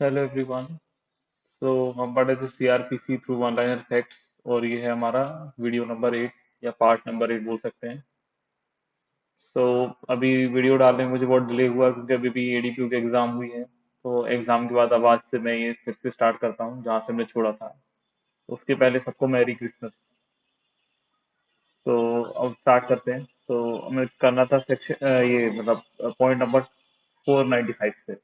Hello everyone. तो हम पढ़े थे CrPC through one liner facts, और ये है हमारा वीडियो नंबर 8 या पार्ट नंबर 8 बोल सकते हैं। तो अभी वीडियो डालने में मुझे बहुत डिले हुआ क्योंकि अभी भी एडीपीयू की एग्जाम हुई है। तो एग्जाम के बाद अब आज से मैं ये फिर से स्टार्ट करता हूँ जहाँ से मैं छोड़ा था। उसके पहले सबको मैरी क्रिसमस। तो अब स्टार्ट करते हैं। तो हमें करना था सेक्शन ये मतलब पॉइंट नंबर 495 से।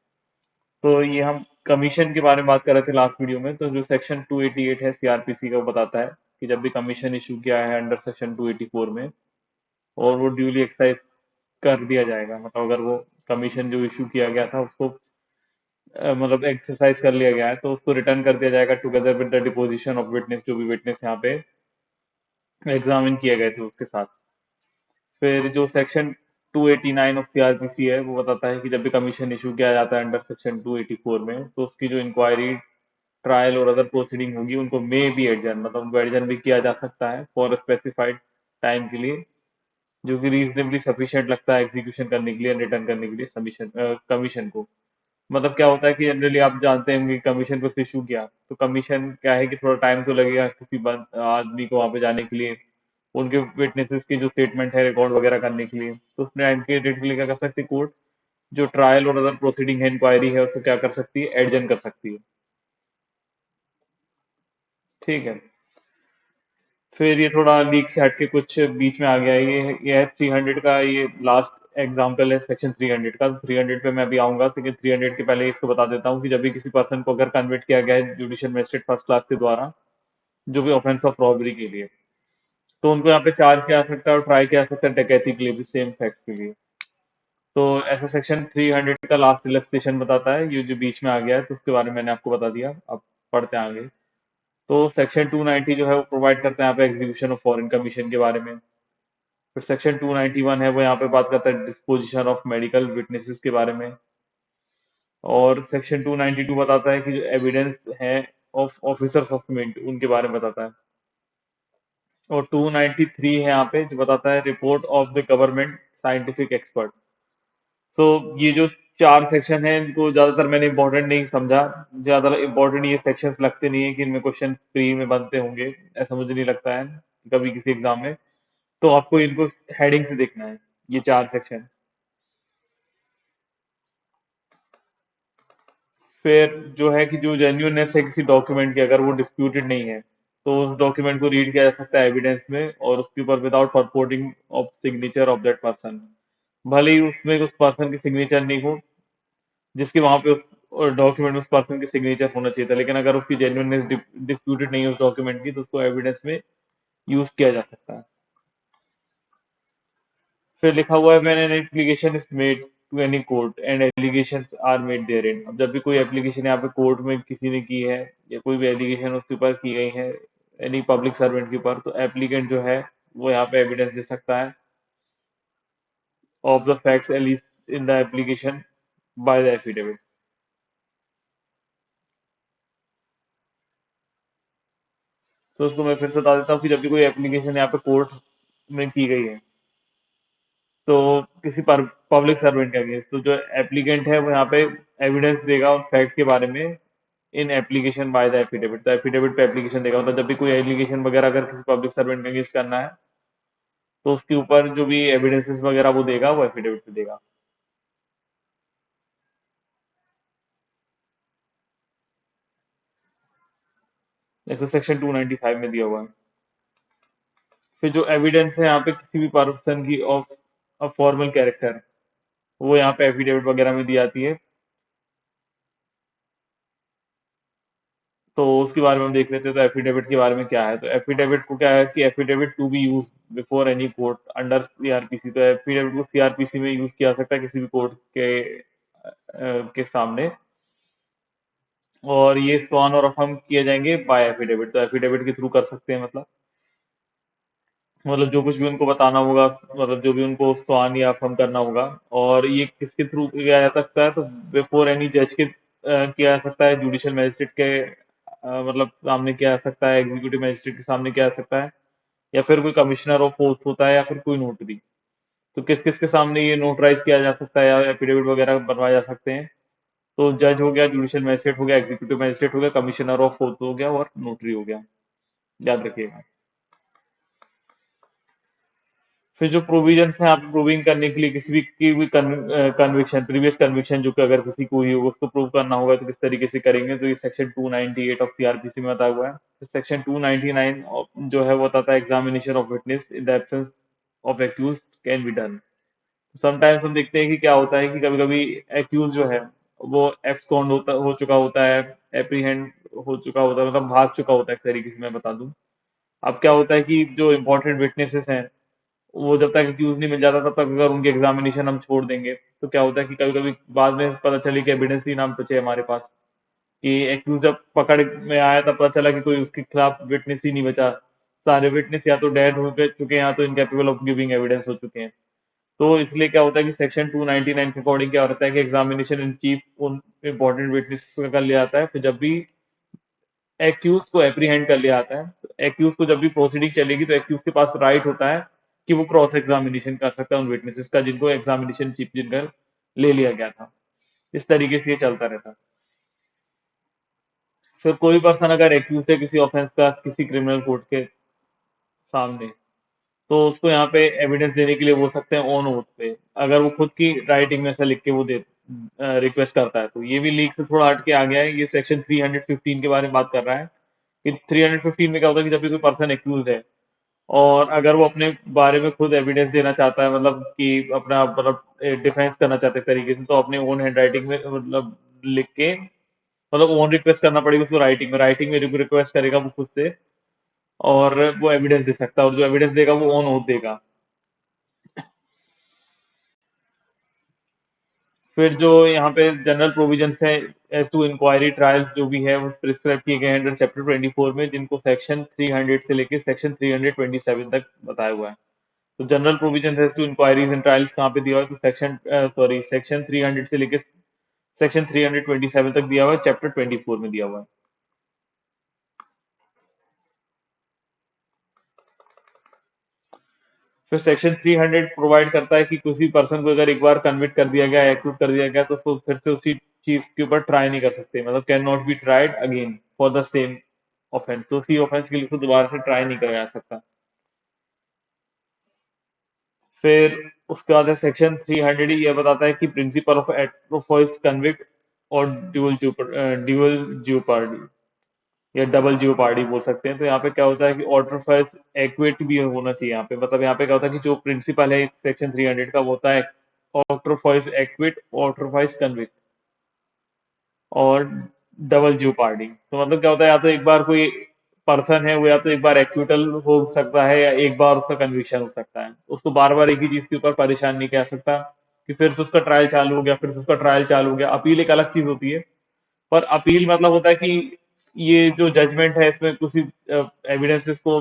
तो ये हम कमीशन के बारे में बात कर रहे थे लास्ट वीडियो में। तो जो सेक्शन 288 है सीआरपीसी का, वो बताता है कि जब भी कमीशन इशू किया है अंडर सेक्शन 284 में और वो ड्यूली एक्सरसाइज कर दिया जाएगा, मतलब अगर वो कमीशन जो इशू किया गया था उसको मतलब एक्सरसाइज कर लिया गया है, तो उसको रिटर्न कर दिया जाएगा together with the deposition of witness, जो भी विटनेस यहाँ पे एग्जामिन किए गए थे उसके साथ। फिर जो सेक्शन 289 ऑफ सीआरपीसी है वो बताता है कि जब भी कमीशन इशू किया जाता है अंडर सेक्शन 284 में, तो उसकी जो इंक्वायरी, ट्रायल और अदर प्रोसीडिंग होगी उनको मे बी एडजन, मतलब उनको एडजन भी किया जा सकता है फॉर स्पेसिफाइड टाइम के लिए, जो कि रीजनेबली सफिशिएंट लगता है एग्जीक्यूशन करने के लिए, रिटर्न करने के लिए सबमिशन कमीशन को। मतलब क्या होता है कि जनरली आप जानते होंगे कमीशन को इशू किया तो कमीशन क्या है कि थोड़ा टाइम तो लगेगा किसी आदमी को वहां पे जाने के लिए, उनके विटनेसेस की जो स्टेटमेंट है रिकॉर्ड वगैरह करने के लिए। तो उस टाइम के डेट के लिए क्या कर सकती है कोर्ट, जो ट्रायल और अदर प्रोसीडिंग है, इंक्वायरी है, उसको क्या कर सकती है, एडजन कर सकती है। ठीक है। फिर ये थोड़ा लीक से हटके कुछ बीच में आ गया है। ये है 300 का, ये लास्ट एग्जाम्पल है सेक्शन 300 का। 300 पे मैं अभी आऊंगा, लेकिन 300 के पहले इसको बता देता हूँ कि जब भी किसी पर्सन को अगर कन्विक्ट किया गया है जुडिशियल मजिस्ट्रेट फर्स्ट क्लास के द्वारा, जो भी ऑफेंस ऑफ रॉबरी के लिए, तो उनको यहाँ पे चार्ज किया जा सकता है और ट्राई किया जा सकता है डकैती के लिए भी, सेम फैक्ट के लिए। तो ऐसा सेक्शन 300 का लास्ट रिलैक्सेशन बताता है, ये जो बीच में आ गया है तो उसके बारे में मैंने आपको बता दिया। अब पढ़ते हैं आगे। तो सेक्शन 290 जो है वो प्रोवाइड करता है यहाँ पे एग्जीक्यूशन ऑफ फॉरेन कमीशन के बारे में। फिर सेक्शन 291 है वो यहाँ पे बात करता है डिस्पोजिशन ऑफ मेडिकल विटनेसेस के बारे में। और सेक्शन 292 बताता है कि जो एविडेंस है ऑफ ऑफिसर्स ऑफ मिंट उनके बारे में बताता है। और 293 है यहाँ पे जो बताता है report of the government scientific expert. तो ये जो चार सेक्शन है इनको ज्यादातर मैंने इंपॉर्टेंट नहीं समझा। ज्यादा इंपॉर्टेंट ये सेक्शंस लगते नहीं है कि इनमें क्वेश्चन प्री में बनते होंगे, ऐसा मुझे नहीं लगता है कभी किसी एग्जाम में। तो आपको इनको हेडिंग से देखना है, ये चार सेक्शन। फिर जो है कि जो जेन्युइननेस है किसी डॉक्यूमेंट की, अगर वो डिस्प्यूटेड नहीं है तो उस डॉक्यूमेंट को रीड किया जा सकता है एविडेंस में, और उसके ऊपर without purporting of signature of that person. भले ही उसमें उस पर्सन की सिग्नेचर नहीं हो, जिसके वहां पे उस डॉक्यूमेंट में उस पर्सन की सिग्नेचर होना चाहिए था, लेकिन अगर उसकी जेन्युइननेस डिस्प्यूटेड नहीं है उस डॉक्यूमेंट की, तो उसको एविडेंस में यूज किया जा सकता है। फिर लिखा हुआ है when an application is made to any court and allegations are made therein. अब जब भी कोई एप्लीकेशन यहाँ पे कोर्ट में किसी ने की है या कोई भी एलिगेशन उसके ऊपर की गई है एनी पब्लिक सर्वेंट के ऊपर, तो एप्लीकेंट जो है वो यहाँ पे एविडेंस दे सकता है of the facts एलिज्ड in the application by the affidavit. तो उसको मैं फिर से बता देता हूँ कि जब भी कोई एप्लीकेशन यहाँ पे कोर्ट में की गई है, तो किसी पर पब्लिक सर्वेंट के अगेंस्ट, तो जो एप्लीकेंट है वो यहाँ पे एविडेंस देगा उन फैक्ट के बारे में इन एप्लीकेशन बाय द एफिडेविट। तो एफिडेविट पे एप्लीकेशन देगा, मतलब जब भी कोई एप्लीकेशन वगैरह अगर किसी पब्लिक सर्वेंट के अगेंस्ट करना है, तो उसके ऊपर जो भी एविडेंसेस वगैरह वो देगा वो एफिडेविट पे देगा। ऐसा सेक्शन 295 में दिया हुआ है। फिर जो एविडेंस है यहाँ पे किसी भी पर्सन की ऑफ अ फॉर्मल कैरेक्टर, वो यहाँ पे एफिडेविट वगैरह में दी जाती है। तो उसके बारे में हम देख लेते हैं। तो एफिडेविट के बारे में क्या है, तो एफिडेविट को क्या है कि affidavit to be use before any court under CrPC. तो एफिडेविट को सीआरपीसी में यूज किया जा सकता है किसी भी कोर्ट के सामने। और ये स्वान और अफर्म किए जाएंगे बाय एफिडेविट, तो एफिडेविट के थ्रू कर सकते हैं। मतलब जो कुछ भी उनको बताना होगा, मतलब जो भी उनको स्वान या अफर्म करना होगा। और ये किसके थ्रू किया जा सकता है, तो बिफोर एनी जज के किया जा सकता है, जुडिशियल मजिस्ट्रेट के मतलब सामने किया जा सकता है, एग्जीक्यूटिव मजिस्ट्रेट के सामने किया जा सकता है, या फिर कोई कमिश्नर ऑफ फोर्स होता है, या फिर कोई नोटरी। तो किस किस के सामने ये नोटराइज किया जा सकता है या एफिडेविट वगैरह बनवाए जा सकते हैं, तो जज हो गया, जुडिशियल मैजिस्ट्रेट हो गया, एग्जीक्यूटिव मैजिस्ट्रेट हो गया, कमिश्नर ऑफ कोर्ट हो गया और नोटरी हो गया। याद रखिएगा। फिर जो प्रोविजंस हैं आप प्रूविंग करने के लिए किसी भी की भी कन्विक्शन, प्रीवियस कन्विक्शन जो कि अगर किसी को हुई हो उसको प्रूव करना होगा तो किस तरीके से करेंगे, तो ये सेक्शन 298 ऑफ सीआरपीसी में बताया हुआ है। तो सेक्शन 299 जो है वो बताता है examination of witness in the absence of accuse can be done. Sometimes हम देखते हैं कि क्या होता है कि कभी कभी एक्यूज जो है वो एब्सकॉन्ड होता हो चुका होता है, एप्रीहेंड हो चुका होता है, मतलब भाग चुका होता है, एक तरीके से मैं बता दूं। अब क्या होता है कि जो इंपॉर्टेंट विटनेसेस हैं वो जब तक एक्यूज नहीं मिल जाता तब तक अगर उनके एग्जामिनेशन हम छोड़ देंगे तो क्या होता है कि कभी कभी बाद में पता चले कि एविडेंस ही नाम बचे हमारे पास, कि एक्यूज जब पकड़ में आया तब पता चला कि कोई उसके खिलाफ विटनेस ही नहीं बचा। सारे विटनेस या तो डेड हो चुके हैं या तो इनकेपेबल ऑफ गिविंग एविडेंस हो चुके हैं। तो इसलिए क्या होता है कि सेक्शन 299 के अकॉर्डिंग क्या होता है कि एग्जामिनेशन इन चीफ उन इंपॉर्टेंट विटनेस को कर लिया जाता है। फिर जब भी एक्यूज को एप्रीहेंड कर लिया जाता है तो एक्यूज को जब भी प्रोसीडिंग चलेगी तो एक्यूज के पास राइट होता है कि वो क्रॉस एग्जामिनेशन कर सकता है उन विटनेसेस का जिनको एग्जामिनेशन चीफ जिनका ले लिया गया था। इस तरीके से ये चलता रहता है। फिर कोई पर्सन अगर एक्यूज है किसी ऑफेंस का किसी क्रिमिनल कोर्ट के सामने, तो उसको यहाँ पे एविडेंस देने के लिए बोल सकते हैं ऑन ओथ पे, अगर वो खुद की राइटिंग में ऐसा लिख के वो दे रिक्वेस्ट करता है। तो ये भी लीग से थोड़ा हट के आ गया है, ये सेक्शन 315 के बारे में बात कर रहा है कि 315 में क्या होता है कि जब भी कोई पर्सन एक्यूज है और अगर वो अपने बारे में खुद एविडेंस देना चाहता है, मतलब कि अपना मतलब डिफेंस करना चाहते हैं तरीके से, तो अपने ओन हैंड राइटिंग में मतलब लिख के, मतलब ओन रिक्वेस्ट करना पड़ेगा उसको, राइटिंग में रिक्वेस्ट करेगा वो खुद से, और वो एविडेंस दे सकता है और जो एविडेंस देगा वो ऑन ओथ देगा। फिर जो यहाँ पे जनरल प्रोविजंस है एज टू इंक्वायरी ट्रायल्स जो भी है वो प्रिस्क्राइब किए गए हैं अंडर चैप्टर 24 में, जिनको सेक्शन 300 से लेके सेक्शन 327 तक बताया हुआ है। तो general provision as to inquiries and trials कहाँ पे दिया हुआ है, तो सेक्शन 300 से लेके सेक्शन 327 तक दिया हुआ है, चैप्टर 24 में दिया हुआ है। फिर सेक्शन 300 प्रोवाइड करता है कि किसी पर्सन को अगर एक बार कन्विक्ट कर दिया गया, एक्यूट कर दिया गया, तो उसको फिर से उसी चीज के ऊपर ट्राई नहीं कर सकते, मतलब can not B tried again for the same offence. तो उसी ऑफेंस के लिए उसको दोबारा से ट्राई नहीं किया जा सकता। फिर उसके बाद है सेक्शन 300, ये बताता है कि प्रिंसिपल ऑफ एट्रोफॉइस कन्विक्ट और ड्यूअल जियोपार्डी या डबल जियोपार्डी बोल सकते हैं। तो यहाँ पे क्या होता है कि ऑट्रोफाइस एक्वेट भी होना चाहिए यहाँ पे, मतलब यहाँ पे क्या होता है कि जो प्रिंसिपल है सेक्शन 300 का वो होता है ऑट्रोफाइस एक्विट, ऑट्रोफाइस कन्विक्ट और डबल जियोपार्डी। तो मतलब क्या होता है, या तो एक बार कोई पर्सन है वो या तो एक बार एक्विटल हो सकता है या एक बार उसका कन्विक्शन हो सकता है, उसको बार बार एक ही चीज के ऊपर परेशान नहीं किया सकता कि फिर से उसका ट्रायल चालू हो गया, फिर से उसका ट्रायल चालू हो गया। अपील एक अलग चीज होती है, पर अपील मतलब होता है कि ये जो जजमेंट है इसमें कुछ एविडेंसेस को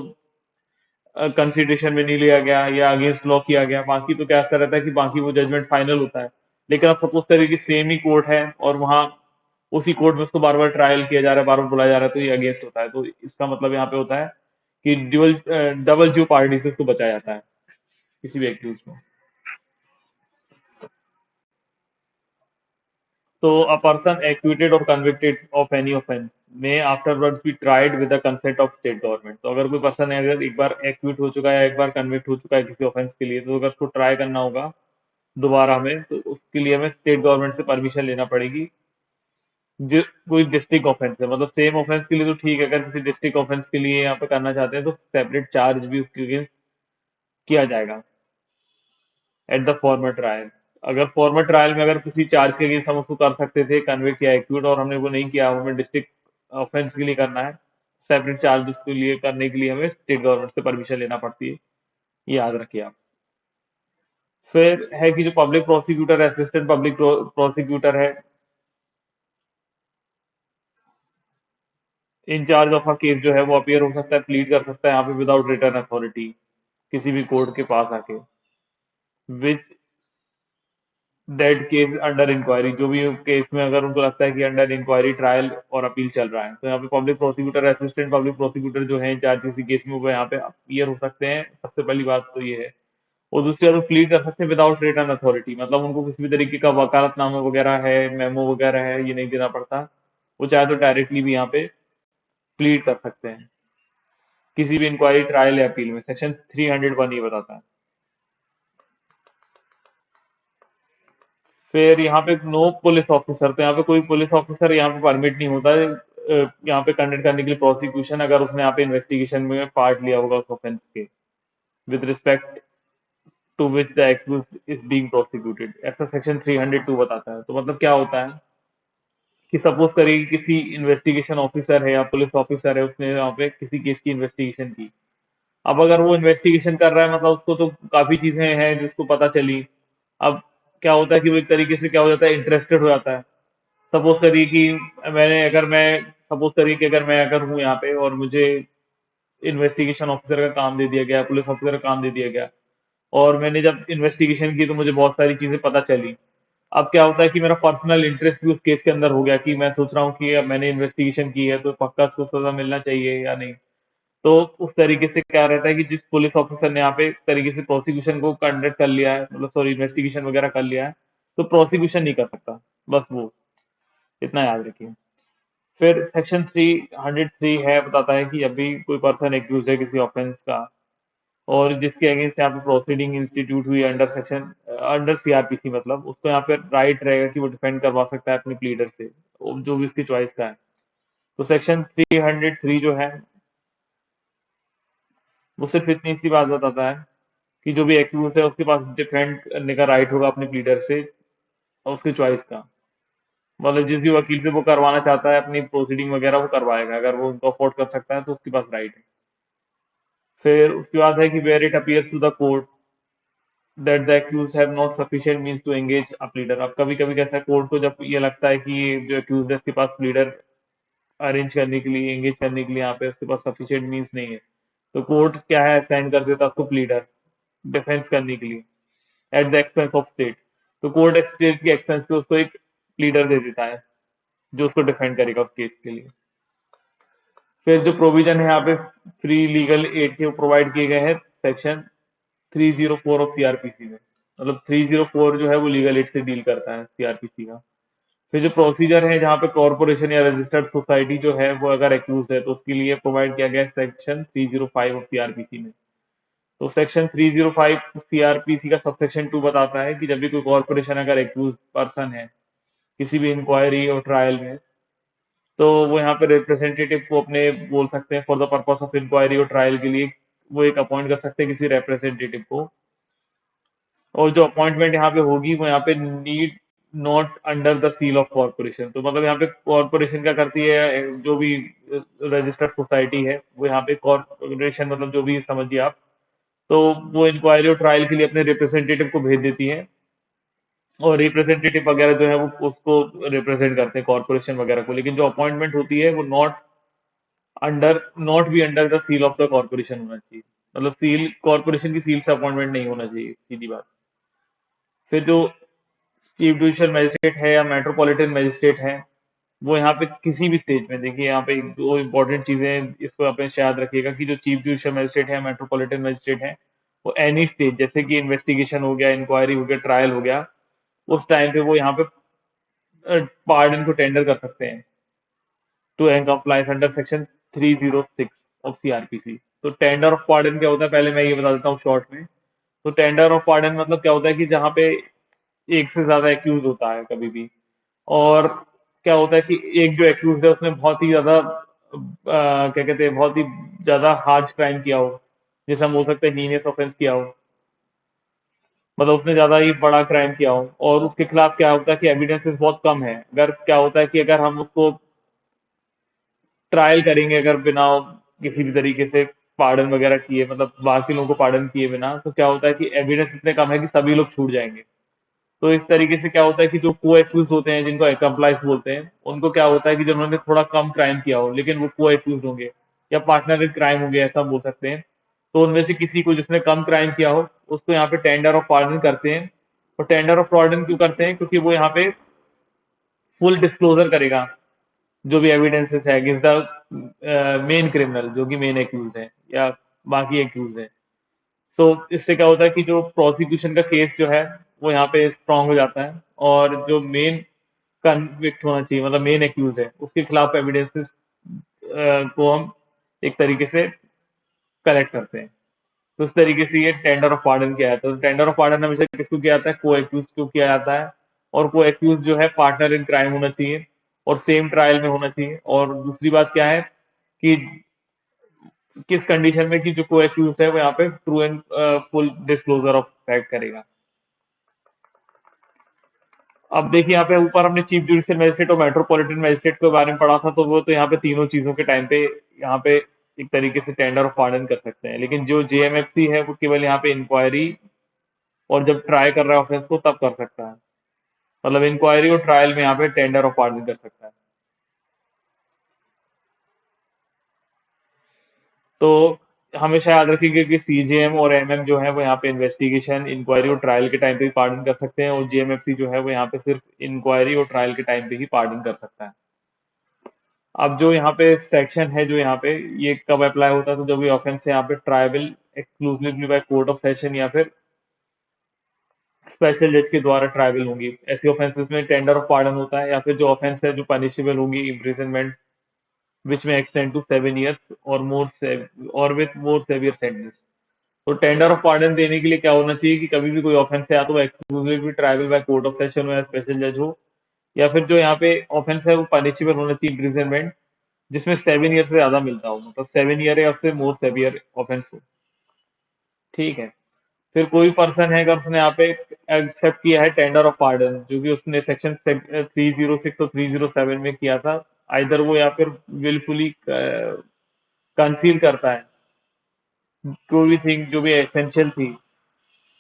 कंसिडरेशन में नहीं लिया गया या अगेंस्ट लॉ किया गया, बाकी तो क्या ऐसा रहता है कि बाकी वो जजमेंट फाइनल होता है। लेकिन अब सपोज करिए कि सेम ही कोर्ट है और वहाँ उसी कोर्ट में उसको बार बार ट्रायल किया जा रहा है, बार बार बुलाया जा रहा है, तो ये अगेंस्ट होता है। तो इसका मतलब यहाँ पे होता है कि डबल ज्यू पार्टी से उसको बचाया जाता है किसी भी एक्यूज में। तो a person acquitted or convicted of any offense may afterwards be tried with the consent of state government। तो अगर कोई पर्सन है अगर एक बार एक्विट हो चुका है या एक बार कन्विक्ट हो चुका है किसी ऑफेंस के लिए, तो अगर उसको ट्राई करना होगा दोबारा हमें, तो उसके लिए हमें स्टेट गवर्नमेंट से परमिशन लेना पड़ेगी। जो कोई डिस्ट्रिक्ट ऑफेंस है, मतलब सेम ऑफेंस के लिए तो ठीक है, अगर किसी डिस्ट्रिक्ट ऑफेंस के लिए यहाँ पे करना चाहते हैं तो सेपरेट चार्ज भी उसके अगेंस्ट किया जाएगा एट द फॉर्मर ट्रायल। अगर फॉर्मर ट्रायल में अगर किसी चार्ज के अगेंस्ट हम उसको कर सकते थे कन्विक्ट या एक्यूट, और हमने वो नहीं किया, हमें डिस्ट्रिक्ट ऑफेंस के लिए करना है, सेपरेट चार्ज उसके लिए करने के लिए हमें स्टेट गवर्नमेंट से परमिशन लेना पड़ती है, ये याद रखिए आप। फिर है कि जो public prosecutor assistant public prosecutor है, इंचार्ज ऑफ अ केस जो है वो अपियर हो सकता है, प्लीड कर सकता है यहाँ पे विदाउट रिटर्न अथॉरिटी किसी भी कोर्ट के पास आके, विच डेड केस अंडर इंक्वायरी, जो भी केस में अगर उनको लगता है कि अंडर इंक्वायरी ट्रायल और अपील चल रहा है, तो यहाँ पे public prosecutor assistant public prosecutor जो है इंचार्ज किसी केस में, वो यहाँ पे अपीयर हो सकते हैं। सबसे पहली बात तो ये है। और दूसरी बार वो प्लीड कर सकते हैं विदाउट रिटर्न अथॉरिटी, मतलब उनको किसी भी तरीके का वकालतनामा वगैरह है, मेमो वगैरह है, ये नहीं देना पड़ता। वो चाहे तो डायरेक्टली भी यहाँ पे प्लीड कर सकते हैं किसी भी इंक्वायरी, ट्रायल या अपील में। सेक्शन 301 ये बताता है। फिर यहाँ पे नो पुलिस ऑफिसर, तो यहाँ पे कोई पुलिस ऑफिसर यहाँ पे परमिट नहीं होता है यहाँ पे कंडक्ट करने के लिए प्रोसिक्यूशन, अगर उसने यहाँ पे इन्वेस्टिगेशन में पार्ट लिया होगा उस ऑफेंस के, with respect to which the accuse is being prosecuted, ऐसा सेक्शन 302 बताता है। तो मतलब क्या होता है कि सपोज करिए कि किसी इन्वेस्टिगेशन ऑफिसर है या पुलिस ऑफिसर है, उसने यहाँ पे किसी केस की इन्वेस्टिगेशन की। अब अगर वो इन्वेस्टिगेशन कर रहा है, मतलब उसको तो काफी चीजें हैं जिसको पता चली। अब क्या होता है कि वो एक तरीके से क्या हो जाता है, इंटरेस्टेड हो जाता है। सपोज करिए कि मैं सपोज करिए कि अगर मैं अगर हूँ यहाँ पे और मुझे इन्वेस्टिगेशन ऑफिसर का काम दे दिया गया, पुलिस ऑफिसर का काम दे दिया गया, और मैंने जब इन्वेस्टिगेशन की तो मुझे बहुत सारी चीजें पता चली। अब क्या होता है कि मेरा पर्सनल इंटरेस्ट भी उस केस के अंदर हो गया कि मैं सोच रहा हूँ कि अब मैंने इन्वेस्टिगेशन की है तो पक्का उसको सजा मिलना चाहिए या नहीं। तो उस तरीके से क्या रहता है कि जिस पुलिस ऑफिसर ने यहाँ पे एक तरीके से प्रोसिक्यूशन को कंडक्ट कर लिया है, मतलब सॉरी इन्वेस्टिगेशन वगैरह कर लिया है, तो प्रोसिक्यूशन नहीं कर सकता। बस वो इतना याद रखिए। फिर सेक्शन 303 है, बताता है कि अभी कोई पर्सन एक्यूज है किसी ऑफेंस का और जिसके अगेंस्ट यहाँ पे प्रोसीडिंग इंस्टीट्यूट हुई अंडर सीआरपीसी, मतलब उसको यहाँ पे राइट रहेगा कि वो डिफेंड करवा सकता है अपने प्लीडर से, जो भी उसकी चॉइस का है। तो सेक्शन 303 जो है वो सिर्फ इतनी सी बात बताता है कि जो भी एक्यूज है उसके पास डिफेंड करने का राइट होगा अपने प्लीडर से और उसकी चॉइस का, मतलब जिस भी वकील से वो करवाना चाहता है अपनी प्रोसीडिंग वगैरह वो करवाएगा, अगर वो उनको अफोर्ड कर सकता है तो उसके पास राइट है। फिर उसके बाद है कि where it appears to the court that the accused have not sufficient means to engage a pleader। अब कभी कभी कैसा है, कोर्ट को जब ये लगता है कि जो accused है उसके पास प्लीडर अरेंज करने के लिए, एंगेज करने के लिए यहाँ पे उसके पास सफिशिएंट मींस नहीं है, तो कोर्ट क्या है, असाइन कर देता है उसको प्लीडर डिफेंस करने के लिए at the expense of state. तो कोर्ट स्टेट के एक्सपेंस पे उसको एक प्लीडर दे देता है जो उसको डिफेंड करेगा उस केस के लिए। फिर जो प्रोविजन है यहाँ पे फ्री लीगल एड के प्रोवाइड किए गए हैं सेक्शन 304 ऑफ सीआरपीसी में, मतलब 304 जो है वो लीगल एड से डील करता है सीआरपीसी का। फिर जो प्रोसीजर है जहाँ पे कॉर्पोरेशन या रजिस्टर्ड सोसाइटी जो है वो अगर एक्यूज है तो उसके लिए प्रोवाइड किया गया है सेक्शन 305 ऑफ सीआरपीसी में। तो सेक्शन 305 सीआरपीसी का सबसेक्शन 2 बताता है कि जब भी कोई कॉर्पोरेशन अगर एक्यूज पर्सन है किसी भी इंक्वायरी और ट्रायल में, तो वो यहाँ पे रिप्रेजेंटेटिव को अपने बोल सकते हैं for the purpose of inquiry और ट्रायल के लिए, वो एक अपॉइंट कर सकते हैं किसी रिप्रेजेंटेटिव को। और जो अपॉइंटमेंट यहाँ पे होगी वो यहाँ पे need not under the seal of corporation. तो मतलब यहाँ पे कॉर्पोरेशन क्या करती है, जो भी रजिस्टर्ड सोसाइटी है वो यहाँ पे कॉर्पोरेशन, मतलब जो भी समझिए आप, तो वो इंक्वायरी और ट्रायल के लिए अपने रिप्रेजेंटेटिव को भेज देती है, और रिप्रेजेंटेटिव वगैरह जो है वो उसको रिप्रेजेंट करते हैं कॉर्पोरेशन वगैरह को। लेकिन जो अपॉइंटमेंट होती है वो not be under the seal of the corporation होना चाहिए, मतलब सील कॉर्पोरेशन की सील से अपॉइंटमेंट नहीं होना चाहिए, सीधी बात। फिर जो चीफ जुडिशियल मजिस्ट्रेट है या मेट्रोपॉलिटन मजिस्ट्रेट है, वो यहाँ पे किसी भी स्टेज में, देखिए यहाँ पे दो इंपॉर्टेंट चीजें हैं, इसको आप याद रखिएगा कि जो चीफ जुडिशियल मजिस्ट्रेट है, मेट्रोपॉलिटन मजिस्ट्रेट है, वो एनी स्टेज जैसे कि इन्वेस्टिगेशन हो गया, इंक्वायरी हो गया, ट्रायल हो गया, उस टाइम पे वो यहाँ पे पार्डन को टेंडर कर सकते हैं to accomplice under section 306 of CrPC. तो टेंडर ऑफ पार्डन क्या होता है, पहले मैं ये बता देता हूँ शॉर्ट में। तो टेंडर ऑफ पार्डन मतलब क्या होता है कि जहाँ पे एक से ज्यादा एक्यूज होता है कभी भी, और क्या होता है कि एक जो एक्यूज है उसने बहुत ही ज्यादा क्या कहते हैं, बहुत ही ज्यादा हार्श क्राइम किया हो, जैसे हम बोल सकते हैं हीनियस ऑफेंस किया हो, मतलब उसने ज्यादा ही बड़ा क्राइम किया हो, और उसके खिलाफ क्या होता है कि एविडेंसेस बहुत कम है। अगर क्या होता है कि अगर हम उसको ट्रायल करेंगे अगर बिना किसी भी तरीके से पार्डन वगैरह किए, मतलब बाकी लोगों को पार्डन किए बिना, तो क्या होता है कि एविडेंस इतने कम है कि सभी लोग छूट जाएंगे। तो इस तरीके से क्या होता है कि जो को एक्यूज होते हैं, जिनको एक्म्प्लाइज बोलते हैं, उनको क्या होता है कि जिन्होंने थोड़ा कम क्राइम किया हो लेकिन वो को एक्यूज होंगे या पार्टनर इन क्राइम होंगे, ऐसा बोल सकते हैं, तो उनमें से किसी को जिसने कम क्राइम किया हो उसको यहाँ पे टेंडर ऑफ पार्डन करते हैं। और टेंडर ऑफ पार्डन क्यों करते हैं, क्योंकि वो यहाँ पे फुल डिस्क्लोजर करेगा जो भी एविडेंसेस है अगेंस्ट द मेन क्रिमिनल, जो कि मेन एक्यूज है या बाकी एक्यूज है। तो इससे क्या होता है कि जो प्रोसिक्यूशन का केस जो है वो यहाँ पे स्ट्रांग हो जाता है, और जो मेन कन्विक्ट होना चाहिए, मतलब मेन एक्यूज है, उसके खिलाफ एविडेंसेस को हम एक तरीके से कलेक्ट करते हैं। तो उस तरीके से ये टेंडर ऑफ पार्डन किया जाता है। तो टेंडर ऑफ पार्डन हमेशा किसको किया जाता है? को एक्यूज को किया जाता है। और को एक्यूज जो है पार्टनर इन क्राइम होना चाहिए और सेम ट्रायल में होना चाहिए। और दूसरी बात क्या है कि किस कंडीशन में कि जो को एक्यूज है वो यहाँ पे true and full disclosure of fact करेगा। अब देखिए यहाँ पे ऊपर हमने चीफ जुडिशियल मजिस्ट्रेट और मेट्रोपॉलिटन मजिस्ट्रेट के बारे में पढ़ा था, तो वो तो यहाँ पे तीनों चीजों के टाइम पे यहाँ पे एक तरीके से टेंडर ऑफ पार्डन कर सकते हैं। लेकिन जो जेएमएफसी है वो केवल यहाँ पे इंक्वायरी और जब ट्राई कर रहा है ऑफेंस को तब कर सकता है। मतलब इंक्वायरी और ट्रायल में यहाँ पे टेंडर ऑफ पार्डन कर सकता है। तो हमेशा याद रखिएगा कि सीजेएम और एमएम जो है वो यहाँ पे इन्वेस्टिगेशन, इंक्वायरी और ट्रायल के टाइम पे ही पार्डन कर सकते हैं, और जेएमएफसी जो है वो यहाँ पे सिर्फ इंक्वायरी और ट्रायल के टाइम पे ही पार्डन कर सकता है। अब जो यहाँ पे सेक्शन है जो यहाँ पे, ये कब अप्लाई होता है? तो जब ये ऑफेंस है यहाँ पे tribal exclusively by court of session या फिर स्पेशल जज के द्वारा ट्रायबल होंगी, ऐसी ऑफेंसेस में टेंडर ऑफ पार्डन होता है। या फिर जो ऑफेंस है जो पनिशेबल होंगी इम्प्रिजनमेंट विच में एक्सटेंड टू 7 years और और विथ मोर सेवियर सेंटेंस। तो टेंडर ऑफ पार्डन देने के लिए क्या होना चाहिए कि कभी भी कोई ऑफेंस है या तो वो exclusively tribal by court of session हो या स्पेशल जज हो, या फिर जो यहाँ पे ऑफेंस है वो पनिशेबल होना चाहिए इम्प्रिजनमेंट जिसमें 7 years से ज्यादा मिलता हो, मतलब 7 year या उससे मोर सेवियर ऑफेंस हो। ठीक है। फिर कोई पर्सन है अगर उसने यहाँ पे एक्सेप्ट किया है टेंडर ऑफ पार्डन जो कि उसने सेक्शन 306 और 307 में किया था, आइदर वो या फिर विलफुली कंसील करता है कोई भी थिंग जो भी एसेंशियल थी,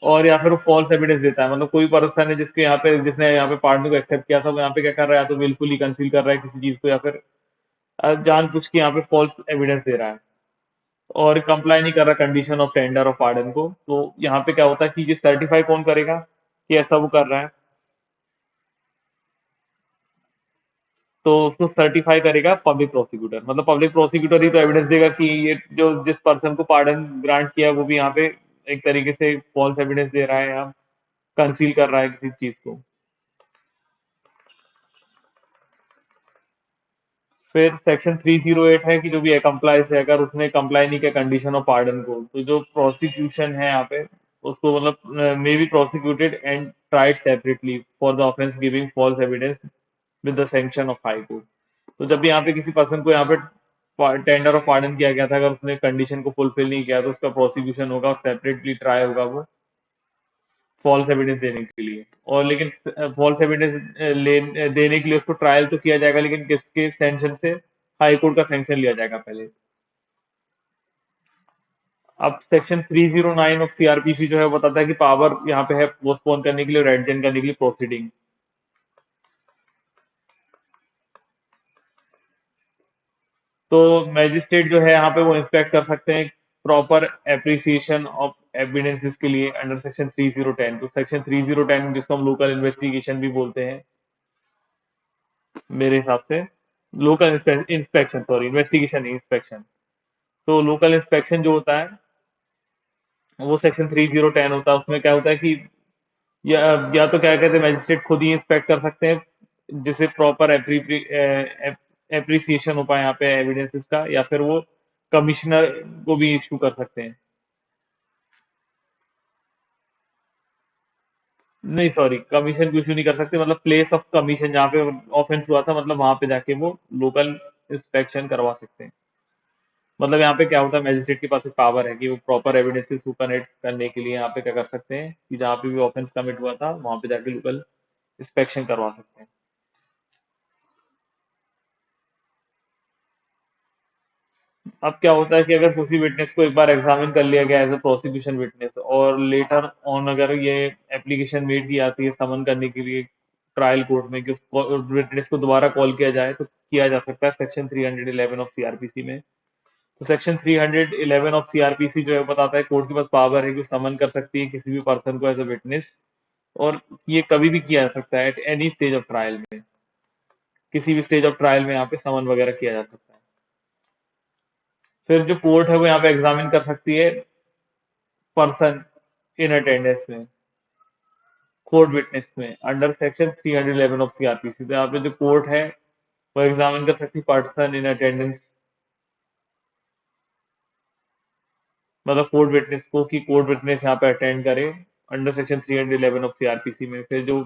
और या फिर वो फॉल्स एविडेंस देता है। मतलब कोई पर्सन है जिसने यहाँ पे पार्डन को एक्सेप्ट किया था, वो यहाँ पे क्या कर रहा है? या तो विलफुली कंसील कर रहा है किसी चीज को, या फिर जानबूझ के यहाँ पे फॉल्स एविडेंस दे रहा है और कंप्लाई नहीं कर रहा condition of tender of pardon को। तो यहाँ पे क्या होता है कि ये सर्टिफाई कौन करेगा कि ऐसा वो कर रहा है? तो उसको सर्टिफाई करेगा पब्लिक प्रोसिक्यूटर। मतलब पब्लिक प्रोसिक्यूटर ही तो एविडेंस देगा कि ये जो जिस पर्सन को पार्डन ग्रांट किया है वो भी यहाँ पे एक तरीके से फॉल्स एविडेंस दे रहा है या कंसील कर रहा है किसी चीज को। फिर सेक्शन 308 है कि जो भी अकम्प्लाइज है, अगर उसने कंप्लाई नहीं किया कंडीशन ऑफ पार्डन को, तो जो प्रोसिक्यूशन है यहाँ पे उसको मतलब may be prosecuted and tried separately for the offence giving false evidence with the sanction of high court. तो जब भी यहाँ पे किसी पर्सन को यहाँ पे टेंडर ऑफ पार्डन किया गया था, अगर उसने कंडीशन को फुलफिल नहीं किया तो उसका प्रोसिक्यूशन होगा और सेपरेटली ट्राई होगा वो फॉल्स एविडेंस देने के लिए। और लेकिन फॉल्स एविडेंस देने के लिए उसको ट्रायल तो किया जाएगा, लेकिन किसके सैंक्शन से? हाई कोर्ट का सैंक्शन लिया जाएगा पहले। अब सेक्शन 309 ऑफ सीआरपीसी जो है वो बताता है कि पावर यहाँ पे है पोस्टपोन करने के लिए और एडजेंट करने के लिए प्रोसीडिंग। तो मैजिस्ट्रेट जो है यहाँ पे वो इंस्पेक्ट कर सकते हैं प्रॉपर एप्रिसिएशन ऑफ एविडेंसेस के लिए अंडर सेक्शन 3010। तो सेक्शन 3010 जिसको हम लोकल इन्वेस्टिगेशन भी बोलते हैं मेरे हिसाब से, local inspection, sorry investigation inspection. तो लोकल इंस्पेक्शन जो होता है वो सेक्शन 3010 होता है। उसमें क्या होता है कि या तो क्या कहते हैं, मैजिस्ट्रेट खुद ही इंस्पेक्ट कर सकते हैं जिससे प्रॉपर एप्रिसिएशन हो पाए यहाँ पे एविडेंसेस का, या फिर वो कमिश्नर को भी इशू कर सकते हैं। नहीं सॉरी, कमीशन को इशू नहीं कर सकते, मतलब प्लेस ऑफ कमीशन जहाँ पे ऑफेंस हुआ था, मतलब वहां पे जाके वो लोकल इंस्पेक्शन करवा सकते हैं। मतलब यहाँ पे क्या होता है, मैजिस्ट्रेट के पास एक पावर है कि वो प्रॉपर एविडेंसेस सुपरनेट करने के लिए यहाँ पे क्या कर सकते हैं कि जहाँ पे भी ऑफेंस कमिट हुआ था वहां पे जाके लोकल इंस्पेक्शन करवा सकते हैं। अब क्या होता है कि अगर किसी विटनेस को एक बार एग्जामिन कर लिया गया एज अ प्रोसिक्यूशन विटनेस, और लेटर ऑन अगर ये एप्लीकेशन मेड की जाती है समन करने के लिए ट्रायल कोर्ट में कि उस विटनेस को दोबारा कॉल किया जाए, तो किया जा सकता है सेक्शन 311 ऑफ सीआरपीसी में। तो सेक्शन 311 ऑफ सीआरपीसी जो है बताता है कोर्ट के पास पावर है कि समन कर सकती है किसी भी पर्सन को एज अ विटनेस, और ये कभी भी किया जा सकता है at any stage of trial में। किसी भी स्टेज ऑफ ट्रायल में यहाँ पे समन वगैरह किया जा सकता है। फिर जो कोर्ट है वो यहाँ पे एग्जामिन कर सकती है पर्सन इन अटेंडेंस में, कोर्ट विटनेस में, अंडर सेक्शन 311 ऑफ सीआरपीसी। तो यहाँ पे जो कोर्ट है वो एग्जामिन कर सकती पर्सन इन अटेंडेंस, मतलब कोर्ट विटनेस को, कि कोर्ट विटनेस यहाँ पे अटेंड करे अंडर सेक्शन 311 ऑफ सीआरपीसी में। फिर जो